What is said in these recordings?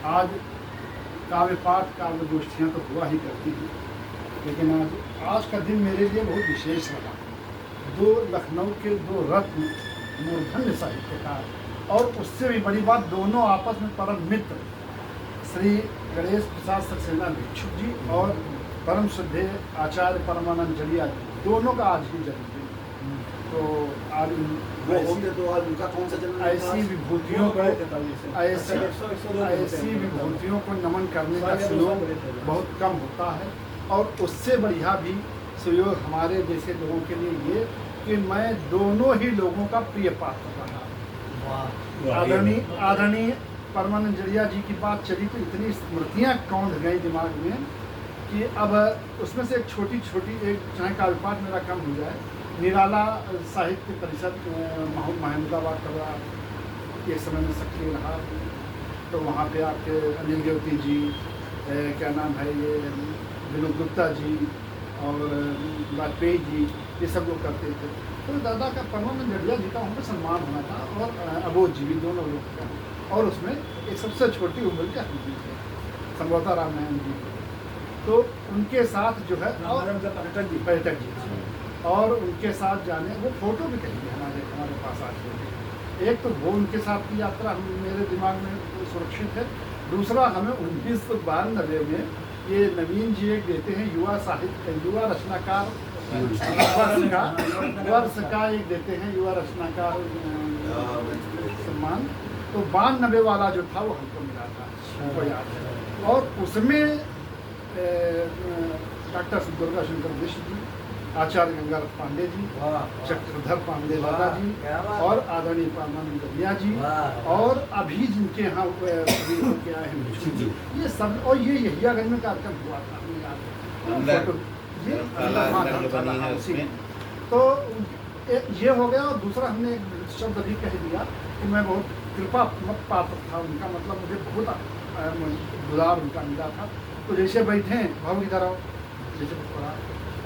आज काव्य पाठ काव्य गोष्ठियाँ तो हुआ ही करती हैं, लेकिन आज का दिन मेरे लिए बहुत विशेष रहा। दो लखनऊ के दो रत्न मूर्धन्य साहित्यकार, और उससे भी बड़ी बात, दोनों आपस में परम मित्र, श्री गणेश प्रसाद सक्सेना भिक्षुक जी और परम श्रद्धेय आचार्य परमानंद जड़िया जी, दोनों का आज ही जन्मदिन। तो आज वो होंगे तो आज उनका कौन सा जन्म ऐसी विभूतियों को ऐसी विभूतियों को नमन करने का सुयोग बहुत कम होता है, और उससे बढ़िया भी सुयोग हमारे जैसे लोगों के लिए ये कि मैं दोनों ही लोगों का प्रिय पात्र रहा। आदरणीय परमानंद जड़िया जी की बात चली तो इतनी स्मृतियाँ कौंध गई दिमाग में कि अब उसमें से एक छोटी छोटी, एक चाहे काव्य पाठ मेरा कम हो जाए, निराला साहित्य परिषद महमूदाबाद का एक समय में सक्रिय रहा, तो वहाँ पे आपके अनिल गेवती जी, क्या नाम है ये, विनोद गुप्ता जी और वाजपेयी जी, ये सब लोग करते थे। तो दादा का परमानंद जड़िया जी का उनको सम्मान होना था, और अबोध जी भी, दोनों लोग का, और उसमें एक सबसे छोटी उम्र के हम जी थे, संभवतः रामनारायण जी, तो उनके साथ जो है पर्यटक जी, और उनके साथ जाने, वो फोटो भी कहीं हमारे पास आज भी। एक तो वो उनके साथ की यात्रा मेरे दिमाग में सुरक्षित है, दूसरा हमें 1992 में ये नवीन जी एक देते हैं युवा साहित्य, युवा रचनाकार वर्ष का एक देते हैं, युवा रचनाकार सम्मान, तो 92 वाला जो था वो हमको मिला था, हमको याद है। और उसमें डॉक्टर दुर्गा शंकर मिश्र जी, आचार्य गंगारथ पांडे जी, चक्रधर पांडे दादा जी, और आदरणीय परमानंद जड़िया जी, और अभी जिनके यहाँ क्या है ये सब, और ये यहियागंज में कार्यक्रम हुआ था, तो ये हो गया। और दूसरा हमने एक शब्द अभी कह दिया कि मैं बहुत कृपा पात्र था उनका, मतलब मुझे बहुत दुलार उनका मिला था। तो जैसे बैठे भाव की तरह जैसे पढ़ा,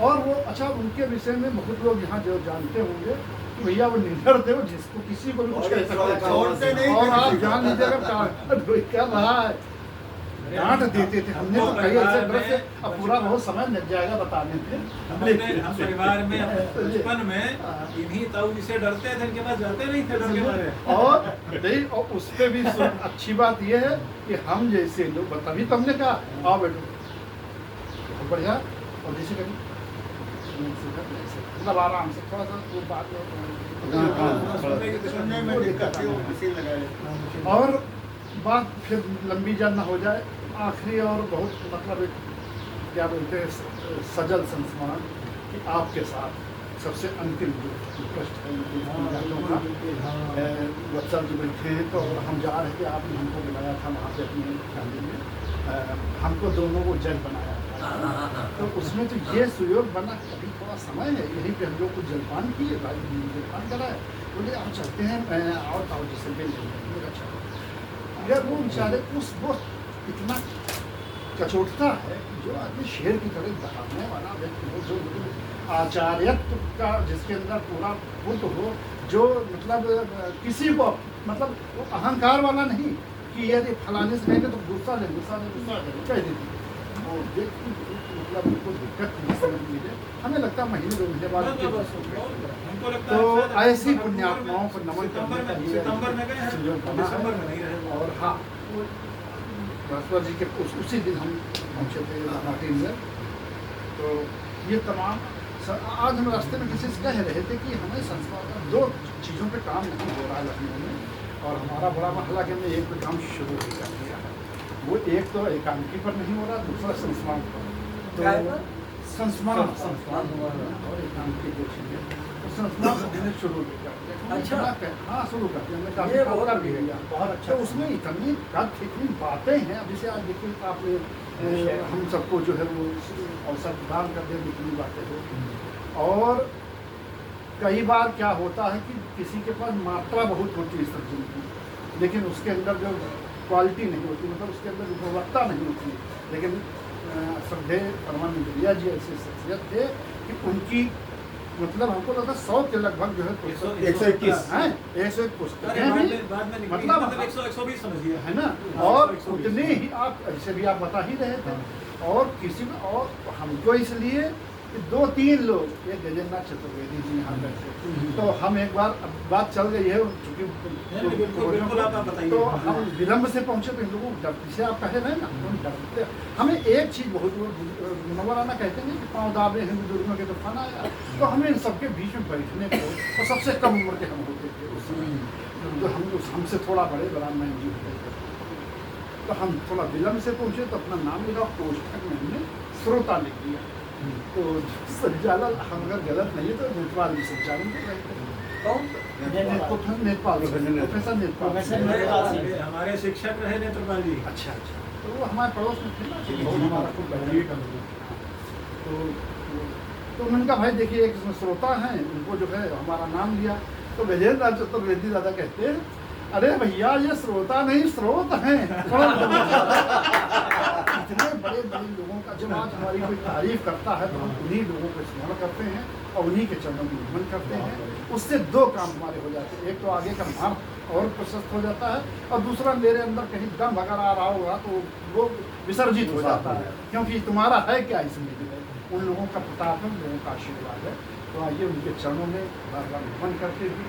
और वो अच्छा, उनके विषय में बहुत लोग यहाँ जो जानते होंगे कि भैया वो निडर थे, वो जिसको किसी को भी कुछ कह सकते हैं, और आप जान लीजिएगा क्या रहा है, डांट देते थे। हमने तो कई ऐसे डर से, अब पूरा बहुत समय लग जाएगा बताने में, हम परिवार में बचपन में इन्हीं ताऊ से डरते थे, इनके पास जाते नहीं थे डर के मारे। और उस पर भी अच्छी बात यह है कि हम जैसे लोग, तभी तो हमने कहा आओ बेटो, बहुत बढ़िया, और जैसे कभी मतलब आराम से थोड़ा सा वो बात, और बात फिर लंबी जल न हो जाए, आखिरी और बहुत मतलब एक क्या बोलते हैं सजल संस्मरण कि आपके साथ सबसे अंतिम जो कष्ट है वत्सल जी बैठे हैं, तो हम जा रहे थे, आपने हमको बुलाया था वहाँ पे अपने शादी में, हमको दोनों को जज बनाया था, तो उसमें तो ये सुयोग बना, अभी थोड़ा समय है, यहीं पे हम लोग कुछ जलपान किए, जलपान कराए, बोले आप चलते हैं, और ताऊ जी से मिल, अच्छा अगर वो बेचारे उस वो इतना कचोटता है, जो आदमी शेर की तरह बताने वाला व्यक्ति हो, जो आचार्यत्व का जिसके अंदर पूरा बुद्ध हो, जो मतलब किसी को मतलब वो अहंकार वाला नहीं कि यदि फलाने से कहेंगे तो गुस्सा ले कह देती, वो व्यक्ति मतलब उनको दिक्कत नहीं समझ मिले, हमें लगता महीने 2 महीने बाद। तो ऐसी पुण्यात्माओं को नमन करने का ये संयोग बना है। और हाँ, बृहस्पति जी के उसी दिन हम पहुँचे थे नाटी में, तो ये तमाम आज हम रास्ते में किसी से कह रहे थे कि हमें संस्कार 2 चीज़ों पे काम नहीं हो रहा है लखनऊ में, और हमारा बड़ा महला के हमने एक पे काम शुरू ही कर दिया है, वो एक तो एकांकी पर नहीं हो रहा, दूसरा संस्मरण पर, तो संस्मरण और एकांकी जो चीज़ें, तो संस्मरण हमने शुरू किया। अच्छा, हाँ शुरू कर दिया, हमने काफ़ी बहुत कर दिया, बहुत अच्छा। तो उसमें इतनी बातें हैं, अभी से आज देखिए आप हम सबको जो है वो अवसर प्रदान कर दे, इतनी बातें हो। और कई बार क्या होता है कि किसी के पास मात्रा बहुत होती है सब्जी की, लेकिन उसके अंदर जो क्वालिटी नहीं होती, मतलब उसके अंदर गुणवत्ता नहीं होती। लेकिन श्रद्धेय परमानंद जड़िया जी ऐसे शख्सियत थे कि उनकी मतलब हमको लगा 100 के लगभग जो है पुस्तक 121 हैं, 101 पुस्तकें अरे भी, बाद में निकली, मतलब मतलब 120 समझिए। है ना। हाँ, और 120। उतने ही आप ऐसे भी आप बता ही रहे थे। और किसी में और हमको इसलिए कि 2-3 लोग, ये गजेंद्रनाथ चतुर्वेदी जी यहाँ बैठे, तो हम एक बार, अब बात चल गई है नहीं, चूंकि बिल्कुल आप बताइए। तो हम विलम्ब से पहुंचे तो इन लोगों को डर, जिसे आप कहे रहे ना, हम डरते। हमें एक चीज़ बहुत मुनव्वराना कहते हैं कि पाँव दाबे हैं बुजुर्गों के तो फन आया, तो हमें इन सबके बीच में बैठने को, और सबसे कम उम्र के हम होते थे उस समय, तो हमसे थोड़ा बड़े ब्राह्मण जी होते थे। तो हम थोड़ा विलम्ब से पहुंचे तो अपना नाम लिखा, कोष्ठक में हमने श्रोता लिख दिया। तो संचालन, हम अगर गलत नहीं है तो नेतपाल जी संचालन कर रहे थे। नेपाल। नेतपाल प्रोफेसर नेतपाल। हमारे शिक्षक रहे नेत्रपाल जी। अच्छा अच्छा, तो वो हमारे पड़ोस में थे ना, तो बहुत हमारा खूब बढ़िया तो उन्होंने कहा भाई देखिए एक इसमें श्रोता हैं, उनको जो है हमारा नाम लिया। तो गजेंद्रनाथ चतुर्वेदी दादा कहते हैं, अरे भैया ये श्रोता नहीं स्रोत हैं। इतने बड़े बड़े लोगों का जब आज हमारी कोई तारीफ करता है तो हम उन्हीं लोगों को स्मरण करते हैं और उन्हीं के चरणों में नमन करते हैं। उससे 2 काम हमारे हो जाते हैं, एक तो आगे का मार्ग और प्रशस्त हो जाता है, और दूसरा मेरे अंदर कहीं दम अगर आ रहा होगा तो वो विसर्जित हो जाता है, क्योंकि तुम्हारा है क्या इसमें जो है, उन लोगों का प्रताप है, उन लोगों का आशीर्वाद है। तो आइए उनके चरणों में बार बार नमन करके भी